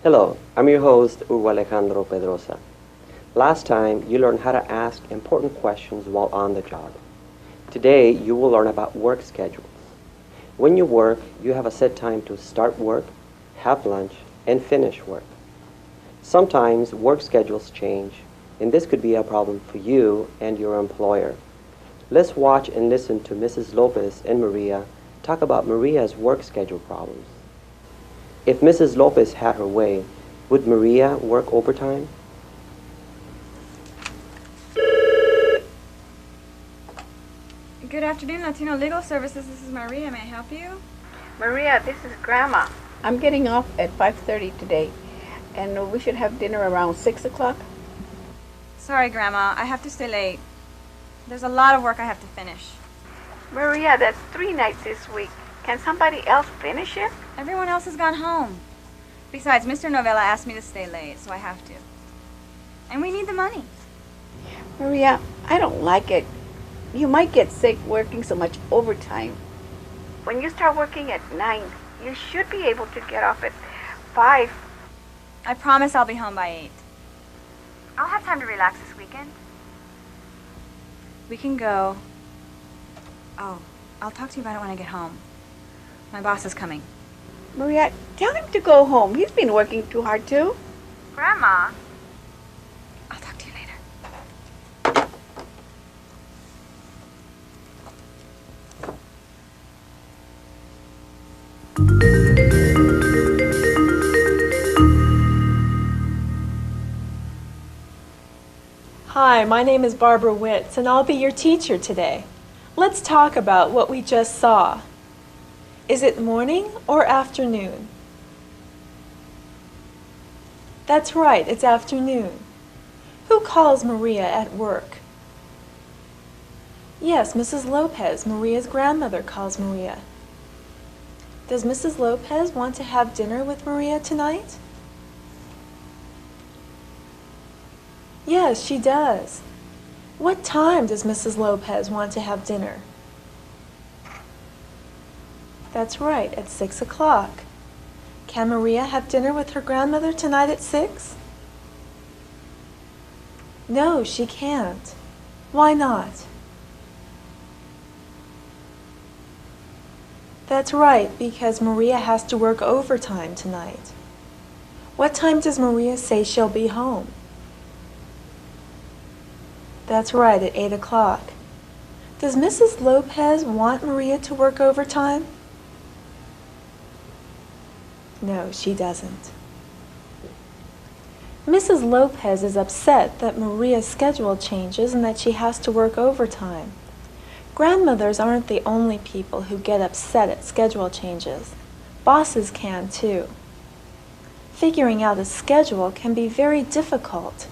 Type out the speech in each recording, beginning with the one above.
Hello, I'm your host, Hugo Alejandro Pedrosa. Last time, you learned how to ask important questions while on the job. Today, you will learn about work schedules. When you work, you have a set time to start work, have lunch, and finish work. Sometimes work schedules change, and this could be a problem for you and your employer. Let's watch and listen to Mrs. Lopez and Maria talk about Maria's work schedule problems. If Mrs. Lopez had her way, would Maria work overtime? Good afternoon, Latino Legal Services. This is Maria. May I help you? Maria, this is Grandma. I'm getting off at 5:30 today, and we should have dinner around 6 o'clock. Sorry, Grandma. I have to stay late. There's a lot of work I have to finish. Maria, that's 3 nights this week. Can somebody else finish it? Everyone else has gone home. Besides, Mr. Novella asked me to stay late, so I have to. And we need the money. Maria, I don't like it. You might get sick working so much overtime. When you start working at 9, you should be able to get off at 5. I promise I'll be home by 8. I'll have time to relax this weekend. We can go. Oh, I'll talk to you about it when I get home. My boss is coming. Maria, tell him to go home. He's been working too hard too. Grandma. I'll talk to you later. Hi, my name is Barbara Witz, and I'll be your teacher today. Let's talk about what we just saw. Is it morning or afternoon? That's right, it's afternoon. Who calls Maria at work? Yes, Mrs. Lopez, Maria's grandmother, calls Maria. Does Mrs. Lopez want to have dinner with Maria tonight? Yes, she does. What time does Mrs. Lopez want to have dinner? That's right, at 6 o'clock. Can Maria have dinner with her grandmother tonight at 6? No, she can't. Why not? That's right, because Maria has to work overtime tonight. What time does Maria say she'll be home? That's right, at 8 o'clock. Does Mrs. Lopez want Maria to work overtime? No, she doesn't. Mrs. Lopez is upset that Maria's schedule changes and that she has to work overtime. Grandmothers aren't the only people who get upset at schedule changes. Bosses can too. Figuring out a schedule can be very difficult,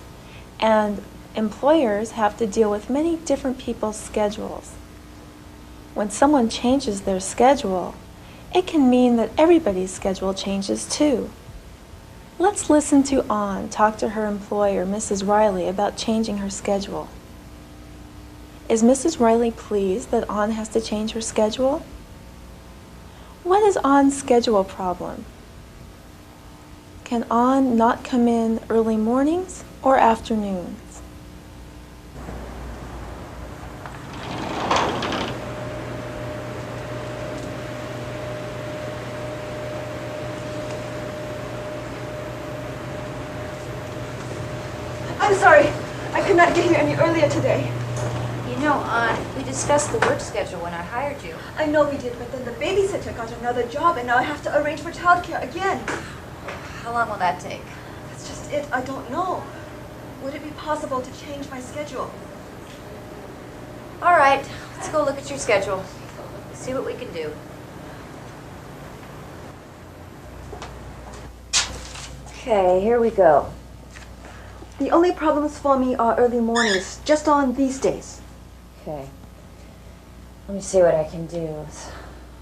and employers have to deal with many different people's schedules. When someone changes their schedule, it can mean that everybody's schedule changes too. Let's listen to Ann talk to her employer, Mrs. Riley, about changing her schedule. Is Mrs. Riley pleased that Ann has to change her schedule? What is Ann's schedule problem? Can Ann not come in early mornings or afternoons? I'm sorry. I could not get here any earlier today. You know, we discussed the work schedule when I hired you. I know we did, but then the babysitter got another job and now I have to arrange for childcare again. How long will that take? That's just it. I don't know. Would it be possible to change my schedule? All right, let's go look at your schedule. See what we can do. Okay, here we go. The only problems for me are early mornings, just on these days. Okay. Let me see what I can do.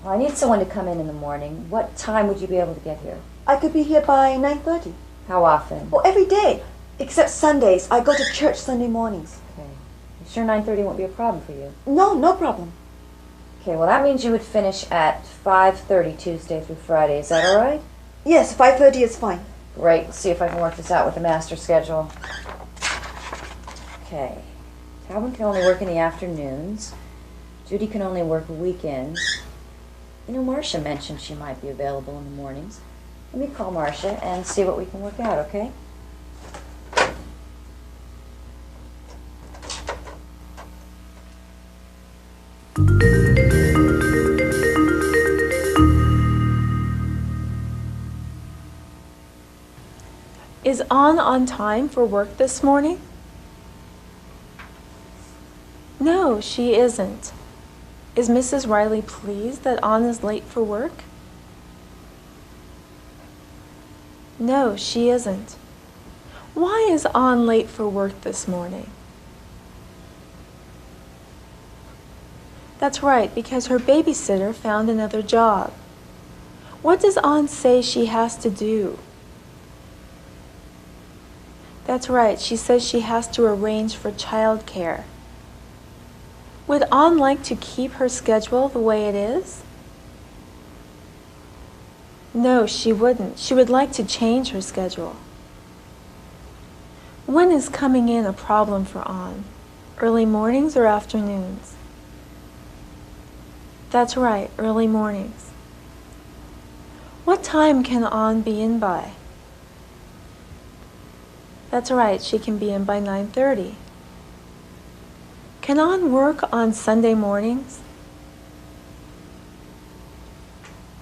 Well, I need someone to come in the morning. What time would you be able to get here? I could be here by 9:30. How often? Well, every day, except Sundays. I go to church Sunday mornings. Okay. You sure 9:30 won't be a problem for you? No, no problem. Okay, well that means you would finish at 5:30 Tuesday through Friday. Is that all right? Yes, 5:30 is fine. Great. Let's see if I can work this out with the master schedule. Okay. Calvin can only work in the afternoons. Judy can only work weekends. You know, Marcia mentioned she might be available in the mornings. Let me call Marcia and see what we can work out, okay? Is Ann on time for work this morning? No, she isn't. Is Mrs. Riley pleased that Ann is late for work? No, she isn't. Why is Ann late for work this morning? That's right, because her babysitter found another job. What does Ann say she has to do? That's right, she says she has to arrange for childcare. Would Ann like to keep her schedule the way it is? No, she wouldn't. She would like to change her schedule. When is coming in a problem for Ann? Early mornings or afternoons? That's right, early mornings. What time can Ann be in by? That's right, she can be in by 9:30. Can Ann work on Sunday mornings?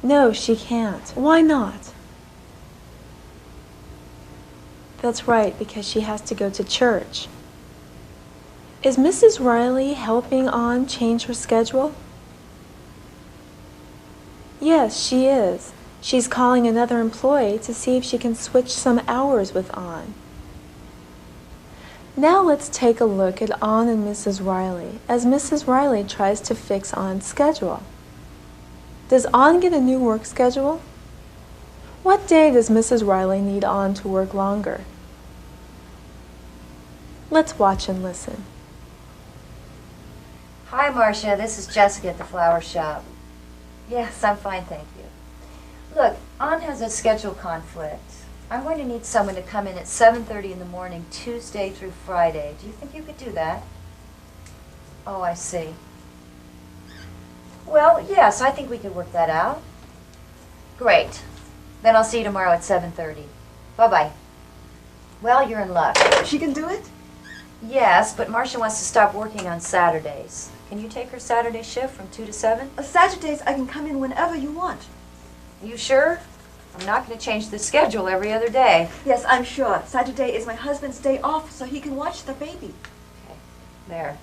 No, she can't. Why not? That's right, because she has to go to church. Is Mrs. Riley helping Ann change her schedule? Yes, she is. She's calling another employee to see if she can switch some hours with Ann. Now let's take a look at Ann and Mrs. Riley as Mrs. Riley tries to fix Ann's schedule. Does Ann get a new work schedule? What day does Mrs. Riley need Ann to work longer? Let's watch and listen. Hi, Marcia. This is Jessica at the flower shop. Yes, I'm fine, thank you. Look, Ann has a schedule conflict. I'm going to need someone to come in at 7:30 in the morning, Tuesday through Friday. Do you think you could do that? Oh, I see. Well, yes, I think we could work that out. Great. Then I'll see you tomorrow at 7:30. Bye-bye. Well, you're in luck. She can do it? Yes, but Marcia wants to stop working on Saturdays. Can you take her Saturday shift from 2 to 7? Saturdays I can come in whenever you want. You sure? I'm not going to change the schedule every other day. Yes, I'm sure. Saturday is my husband's day off, so he can watch the baby. Okay, there.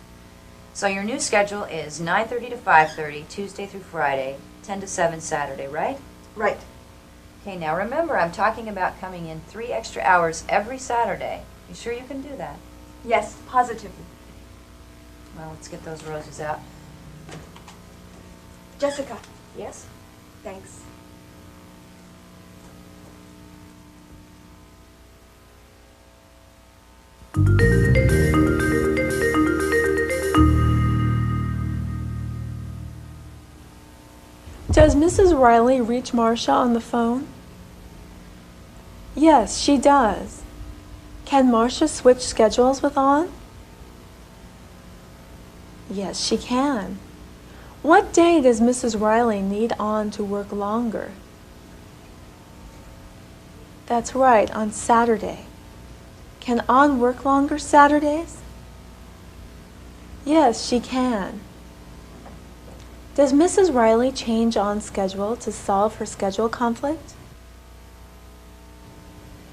So your new schedule is 9:30 to 5:30, Tuesday through Friday, 10 to 7 Saturday, right? Right. Okay, now remember, I'm talking about coming in 3 extra hours every Saturday. You sure you can do that? Yes, positively. Well, let's get those roses out. Jessica, Yes? thanks. Does Mrs. Riley reach Marcia on the phone? Yes, she does. Can Marcia switch schedules with Ann? Yes, she can. What day does Mrs. Riley need Ann to work longer? That's right, on Saturday. Can Ann work longer Saturdays? Yes, she can. Does Mrs. Riley change Ann's schedule to solve her schedule conflict?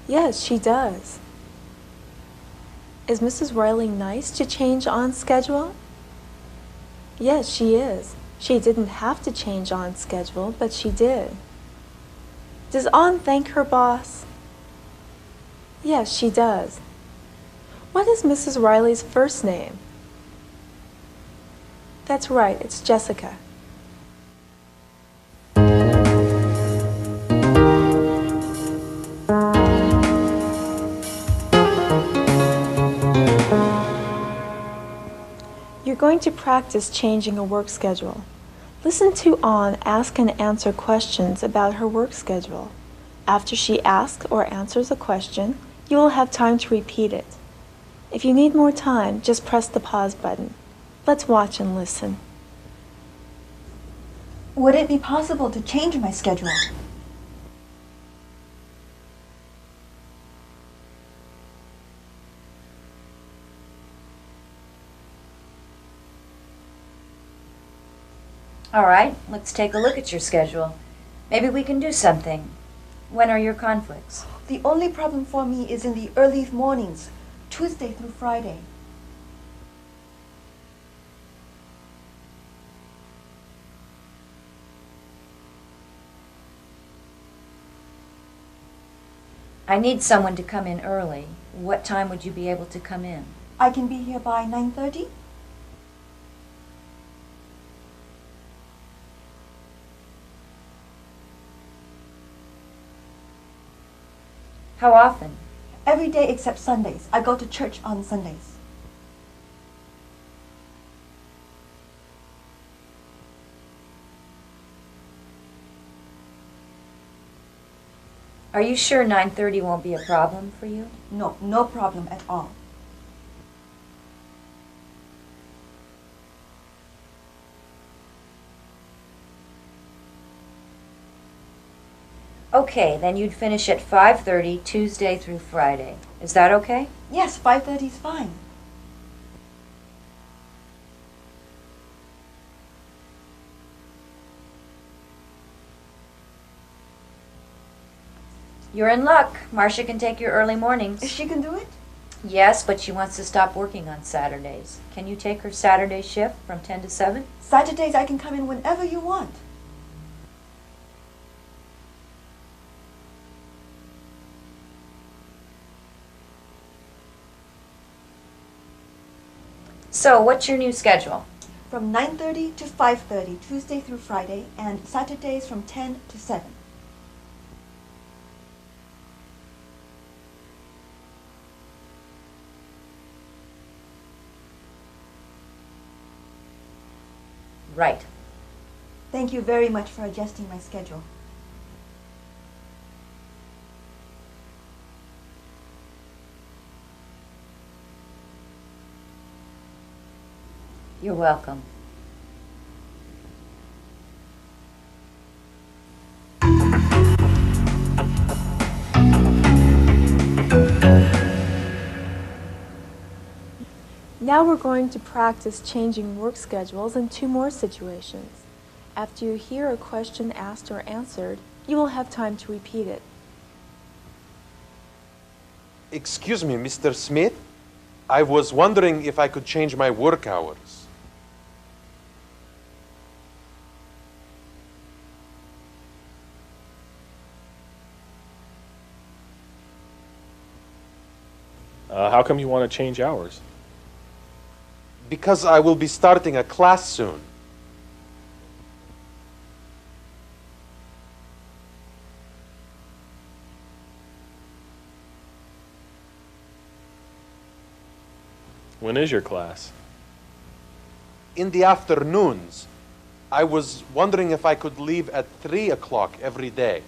Yes, she does. Is Mrs. Riley nice to change Ann's schedule? Yes, she is. She didn't have to change Ann's schedule, but she did. Does Ann thank her boss? Yes, she does. What is Mrs. Riley's first name? That's right, it's Jessica. You're going to practice changing a work schedule. Listen to Ann ask and answer questions about her work schedule. After she asks or answers a question, you will have time to repeat it. If you need more time, just press the pause button. Let's watch and listen. Would it be possible to change my schedule? All right, let's take a look at your schedule. Maybe we can do something. When are your conflicts? The only problem for me is in the early mornings, Tuesday through Friday. I need someone to come in early. What time would you be able to come in? I can be here by 9:30. How often? Every day except Sundays. I go to church on Sundays. Are you sure 9:30 won't be a problem for you? No, no problem at all. Okay, then you'd finish at 5:30 Tuesday through Friday. Is that okay? Yes, 5:30 is fine. You're in luck. Marcia can take your early mornings. She can do it? Yes, but she wants to stop working on Saturdays. Can you take her Saturday shift from 10 to 7? Saturdays I can come in whenever you want. So, what's your new schedule? From 9:30 to 5:30, Tuesday through Friday, and Saturdays from 10 to 7. Right. Thank you very much for adjusting my schedule. You're welcome. Now we're going to practice changing work schedules in 2 more situations. After you hear a question asked or answered, you will have time to repeat it. Excuse me, Mr. Smith. I was wondering if I could change my work hours. How come you want to change hours? Because I will be starting a class soon. When is your class? In the afternoons. I was wondering if I could leave at 3 o'clock every day.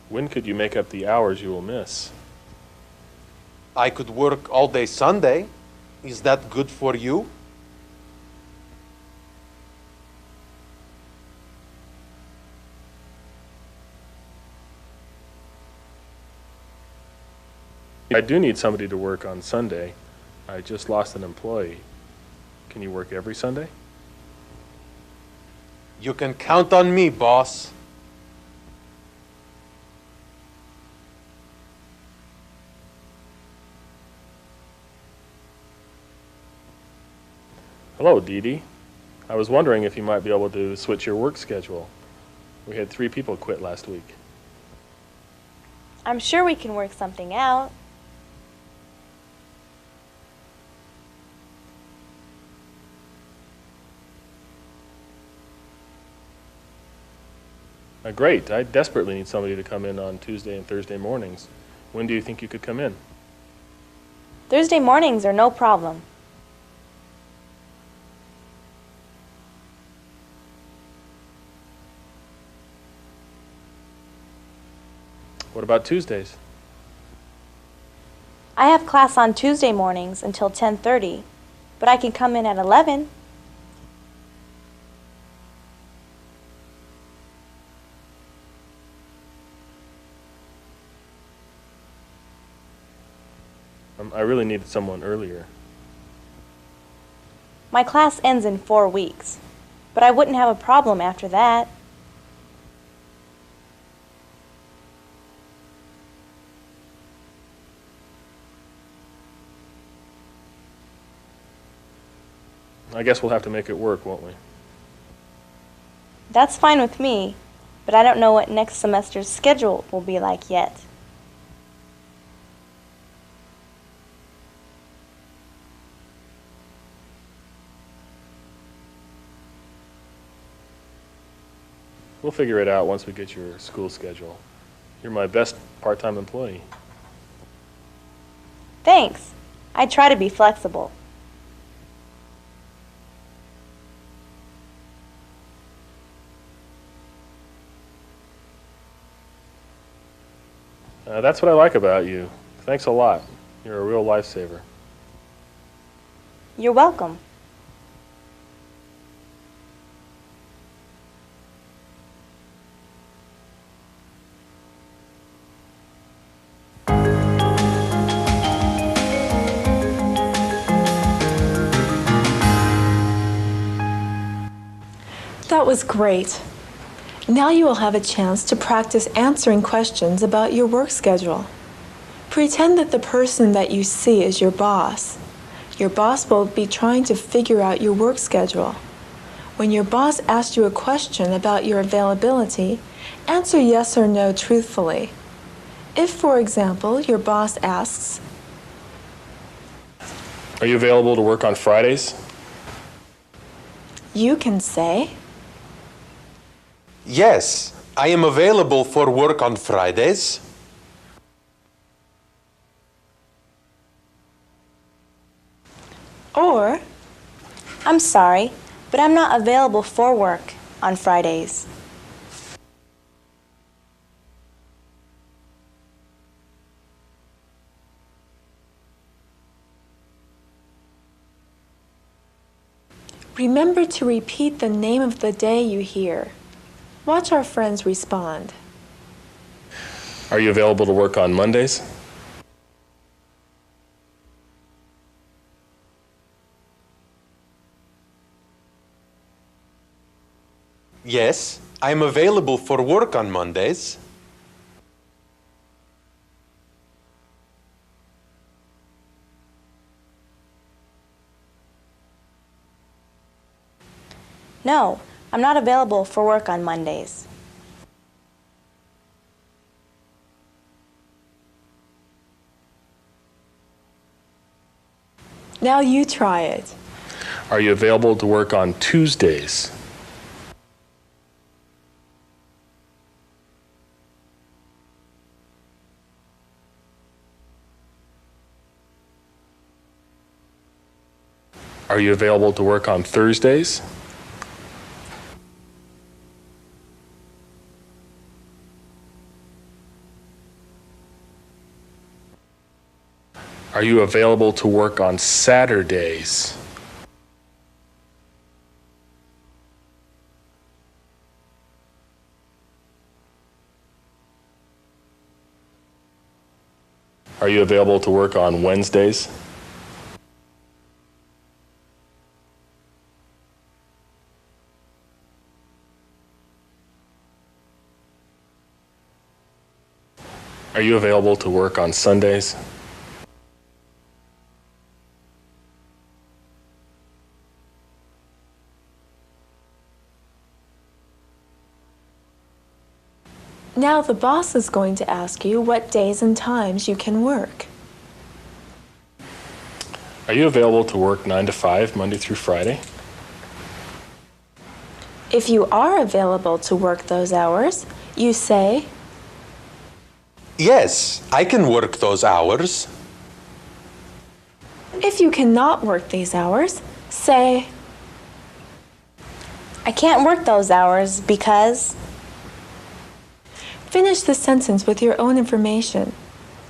When could you make up the hours you will miss? I could work all day Sunday. Is that good for you? I do need somebody to work on Sunday. I just lost an employee. Can you work every Sunday? You can count on me, boss. Hello, Dee Dee. I was wondering if you might be able to switch your work schedule. We had 3 people quit last week. I'm sure we can work something out. Great. I desperately need somebody to come in on Tuesday and Thursday mornings. When do you think you could come in? Thursday mornings are no problem. What about Tuesdays? I have class on Tuesday mornings until 10:30, but I can come in at 11. I really needed someone earlier. My class ends in 4 weeks, but I wouldn't have a problem after that. I guess we'll have to make it work, won't we? That's fine with me, but I don't know what next semester's schedule will be like yet. We'll figure it out once we get your school schedule. You're my best part-time employee. Thanks. I try to be flexible. That's what I like about you. Thanks a lot. You're a real lifesaver. You're welcome. That was great. Now you will have a chance to practice answering questions about your work schedule. Pretend that the person that you see is your boss. Your boss will be trying to figure out your work schedule. When your boss asks you a question about your availability, answer yes or no truthfully. If, for example, your boss asks, Are you available to work on Fridays? you can say, Yes, I am available for work on Fridays. or, I'm sorry, but I'm not available for work on Fridays. remember to repeat the name of the day you hear. Watch our friends respond. Are you available to work on Mondays? Yes, I am available for work on Mondays. No, I'm not available for work on Mondays. Now you try it. Are you available to work on Tuesdays? Are you available to work on Thursdays? Are you available to work on Saturdays? Are you available to work on Wednesdays? Are you available to work on Sundays? Now the boss is going to ask you what days and times you can work. Are you available to work 9 to 5, Monday through Friday? If you are available to work those hours, you say, Yes, I can work those hours. If you cannot work these hours, say, I can't work those hours because... Finish the sentence with your own information.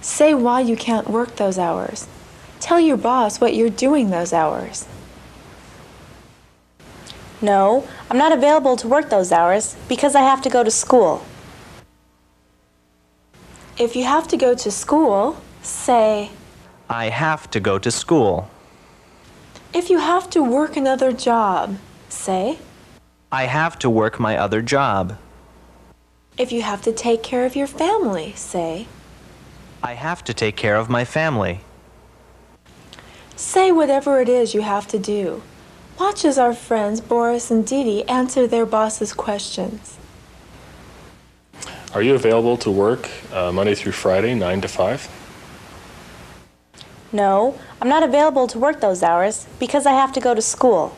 Say why you can't work those hours. Tell your boss what you're doing those hours. No, I'm not available to work those hours because I have to go to school. If you have to go to school, say, I have to go to school. if you have to work another job, say, I have to work my other job. if you have to take care of your family, say, I have to take care of my family. say whatever it is you have to do. Watch as our friends Boris and Dee Dee answer their boss's questions. Are you available to work Monday through Friday, 9 to 5? No, I'm not available to work those hours because I have to go to school.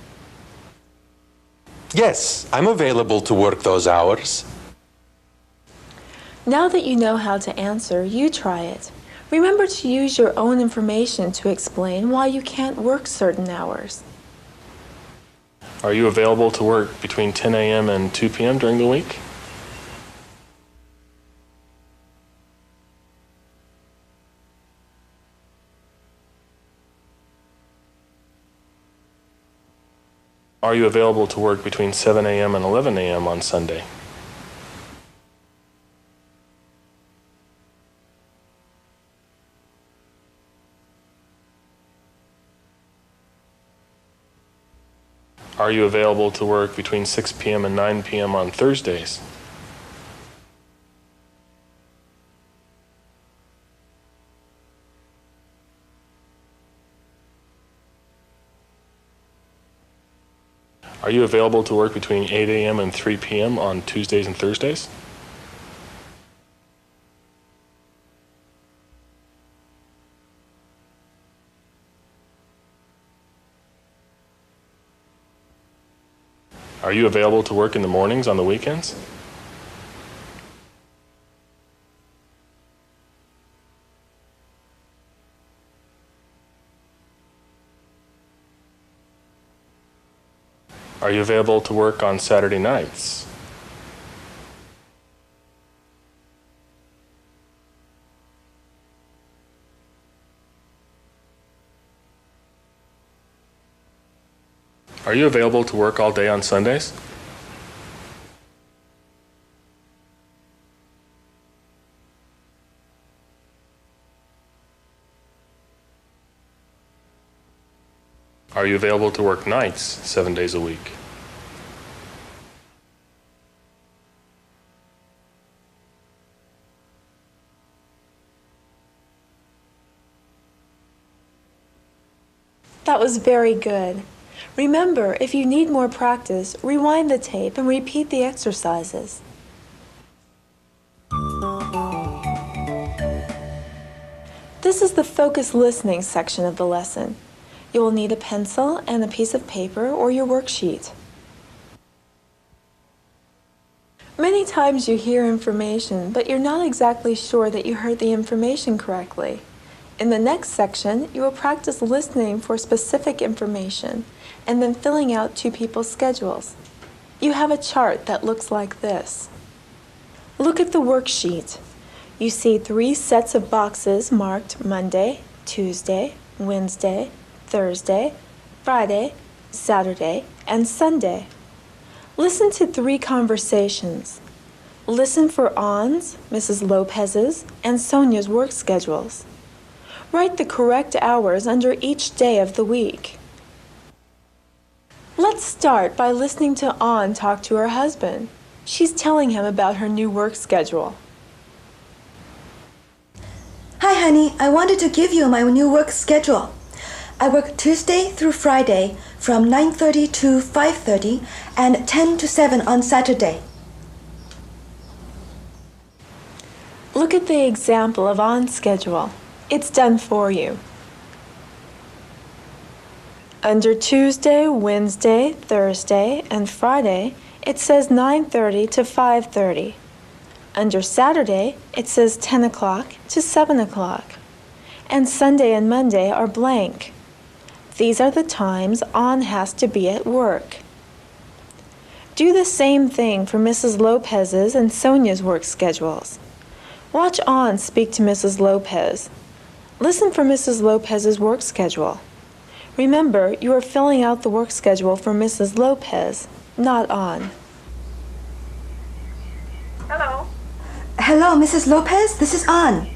Yes, I'm available to work those hours. Now that you know how to answer, you try it. Remember to use your own information to explain why you can't work certain hours. Are you available to work between 10 a.m. and 2 p.m. during the week? Are you available to work between 7 a.m. and 11 a.m. on Sunday? Are you available to work between 6 p.m. and 9 p.m. on Thursdays? Are you available to work between 8 a.m. and 3 p.m. on Tuesdays and Thursdays? Are you available to work in the mornings on the weekends? Are you available to work on Saturday nights? Are you available to work all day on Sundays? Are you available to work nights 7 days a week? That was very good. Remember, if you need more practice, rewind the tape and repeat the exercises. This is the focused listening section of the lesson. You will need a pencil and a piece of paper or your worksheet. Many times you hear information, but you're not exactly sure that you heard the information correctly. In the next section, you will practice listening for specific information and then filling out two people's schedules. You have a chart that looks like this. Look at the worksheet. You see 3 sets of boxes marked Monday, Tuesday, Wednesday, Thursday, Friday, Saturday, and Sunday. Listen to 3 conversations. Listen for Ann's, Mrs. Lopez's, and Sonia's work schedules. Write the correct hours under each day of the week. Let's start by listening to Ann talk to her husband. She's telling him about her new work schedule. Hi, honey. I wanted to give you my new work schedule. I work Tuesday through Friday from 9:30 to 5:30 and 10 to 7 on Saturday. Look at the example of Ann's schedule. It's done for you. Under Tuesday, Wednesday, Thursday, and Friday, it says 9:30 to 5:30. Under Saturday, it says 10 o'clock to 7 o'clock. And Sunday and Monday are blank. These are the times Ann has to be at work. Do the same thing for Mrs. Lopez's and Sonia's work schedules. Watch Ann speak to Mrs. Lopez. Listen for Mrs. Lopez's work schedule. Remember, you are filling out the work schedule for Mrs. Lopez, not Ann. Hello. Hello, Mrs. Lopez. This is Ann.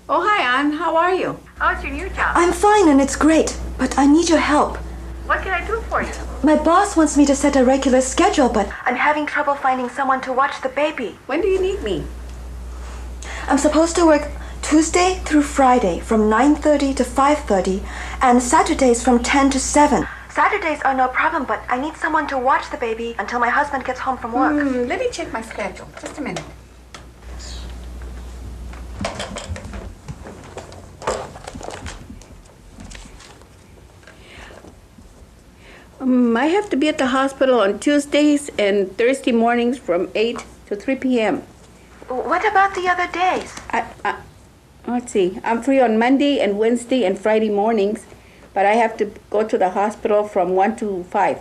Oh, hi, Ann. How are you? How's your new job? I'm fine and it's great, but I need your help. What can I do for you? My boss wants me to set a regular schedule, but I'm having trouble finding someone to watch the baby. When do you need me? I'm supposed to work Tuesday through Friday from 9:30 to 5:30 and Saturdays from 10 to 7. Saturdays are no problem, but I need someone to watch the baby until my husband gets home from work. Let me check my schedule. Just a minute. I have to be at the hospital on Tuesdays and Thursday mornings from 8 to 3 p.m. What about the other days? Let's see. I'm free on Monday and Wednesday and Friday mornings, but I have to go to the hospital from 1 to 5.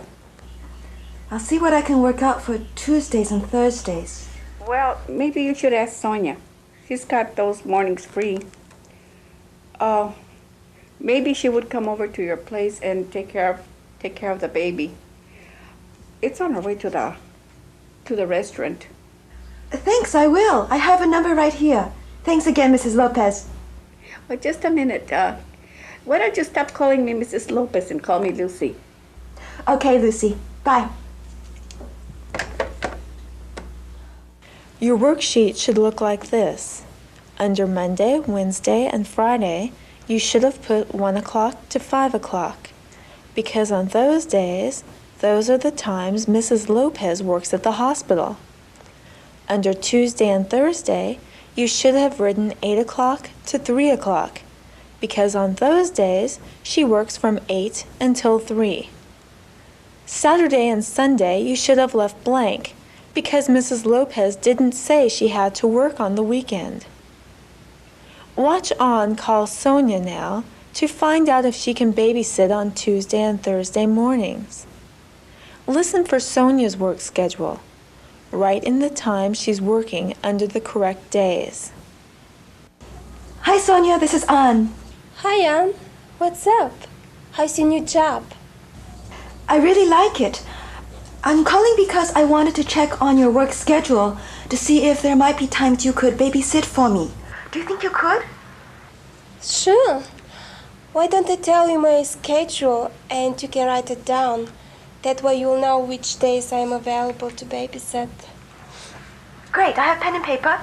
I'll see what I can work out for Tuesdays and Thursdays. Well, maybe you should ask Sonia. She's got those mornings free. Maybe she would come over to your place and take care of the baby. It's on her way to the restaurant. Thanks, I will. I have a number right here. Thanks again, Mrs. Lopez. Well, just a minute. Why don't you stop calling me Mrs. Lopez and call me Lucy? Okay, Lucy. Bye. Your worksheet should look like this. Under Monday, Wednesday, and Friday, you should have put 1 o'clock to 5 o'clock, because on those days, those are the times Mrs. Lopez works at the hospital. Under Tuesday and Thursday, you should have written 8 o'clock to 3 o'clock, because on those days, she works from 8 until 3. Saturday and Sunday, you should have left blank, because Mrs. Lopez didn't say she had to work on the weekend. Watch Ann call Sonia now to find out if she can babysit on Tuesday and Thursday mornings. Listen for Sonia's work schedule. Write in the time she's working under the correct days. Hi, Sonia. This is Ann. Hi, Ann. What's up? How's your new job? I really like it. I'm calling because I wanted to check on your work schedule to see if there might be times you could babysit for me. Do you think you could? Sure. Why don't I tell you my schedule and you can write it down? That way you'll know which days I'm available to babysit. Great. I have pen and paper.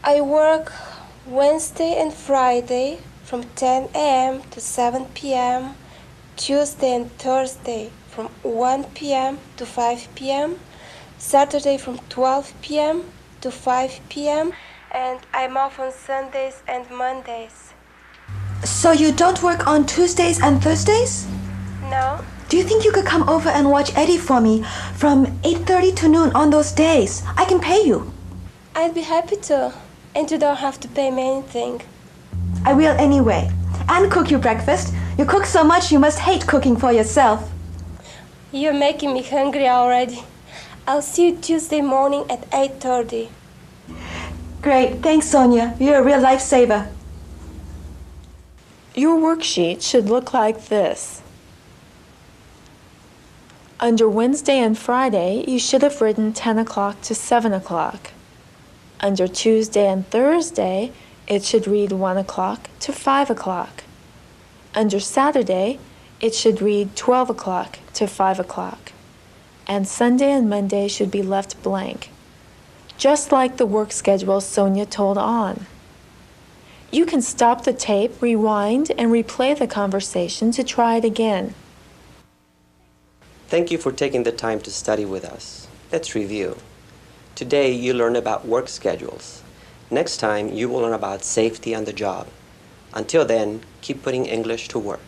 I work Wednesday and Friday from 10 a.m. to 7 p.m. Tuesday and Thursday from 1 p.m. to 5 p.m. Saturday from 12 p.m. to 5 p.m. And I'm off on Sundays and Mondays. So you don't work on Tuesdays and Thursdays? No. Do you think you could come over and watch Eddie for me from 8:30 to noon on those days? I can pay you. I'd be happy to. And you don't have to pay me anything. I will anyway. And cook you breakfast. You cook so much you must hate cooking for yourself. You're making me hungry already. I'll see you Tuesday morning at 8:30. Great. Thanks, Sonia. You're a real lifesaver. Your worksheet should look like this. Under Wednesday and Friday, you should have written 10 o'clock to 7 o'clock. Under Tuesday and Thursday, it should read 1 o'clock to 5 o'clock. Under Saturday, it should read 12 o'clock to 5 o'clock. And Sunday and Monday should be left blank, just like the work schedule Sonia told Ann. You can stop the tape, rewind, and replay the conversation to try it again. Thank you for taking the time to study with us. Let's review. Today you learned about work schedules. Next time you will learn about safety on the job. Until then, keep putting English to work.